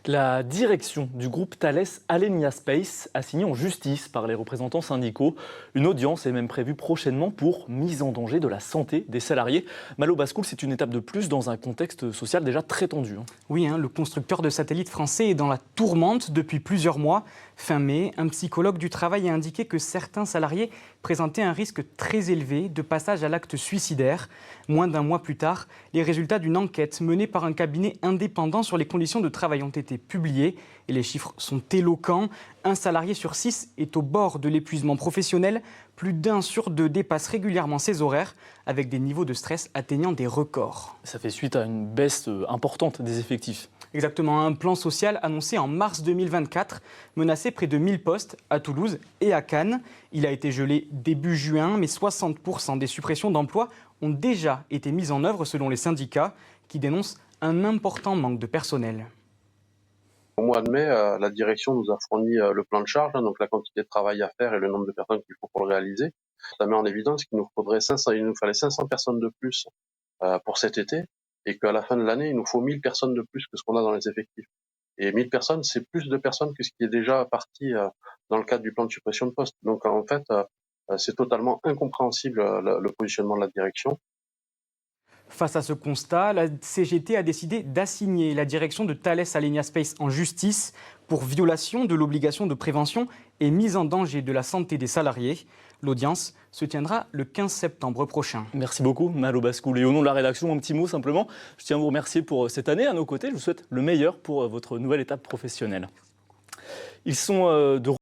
La direction du groupe Thales Alenia Space a signé en justice par les représentants syndicaux. Une audience est même prévue prochainement pour mise en danger de la santé des salariés. Malo Bascoul, c'est une étape de plus dans un contexte social déjà très tendu. Oui, le constructeur de satellites français est dans la tourmente depuis plusieurs mois. Fin mai, un psychologue du travail a indiqué que certains salariés présentaient un risque très élevé de passage à l'acte suicidaire. Moins d'un mois plus tard, les résultats d'une enquête menée par un cabinet indépendant sur les conditions de travail ont été publiés et les chiffres sont éloquents. Un salarié sur 6 est au bord de l'épuisement professionnel. Plus d'un sur deux dépasse régulièrement ses horaires avec des niveaux de stress atteignant des records. Ça fait suite à une baisse importante des effectifs. Exactement, un plan social annoncé en mars 2024 menaçait près de 1000 postes à Toulouse et à Cannes. Il a été gelé début juin, mais 60% des suppressions d'emplois ont déjà été mises en œuvre selon les syndicats qui dénoncent un important manque de personnel. Au mois de mai, la direction nous a fourni le plan de charge, donc la quantité de travail à faire et le nombre de personnes qu'il faut pour le réaliser. Ça met en évidence qu'il nous fallait 500 personnes de plus pour cet été et qu'à la fin de l'année, il nous faut 1000 personnes de plus que ce qu'on a dans les effectifs. Et 1000 personnes, c'est plus de personnes que ce qui est déjà parti dans le cadre du plan de suppression de postes. Donc en fait, c'est totalement incompréhensible le positionnement de la direction. Face à ce constat, la CGT a décidé d'assigner la direction de Thales Alenia Space en justice pour violation de l'obligation de prévention et mise en danger de la santé des salariés. L'audience se tiendra le 15 septembre prochain. Merci beaucoup, Malo Bascoul. Et au nom de la rédaction, un petit mot simplement. Je tiens à vous remercier pour cette année à nos côtés. Je vous souhaite le meilleur pour votre nouvelle étape professionnelle. Ils sont de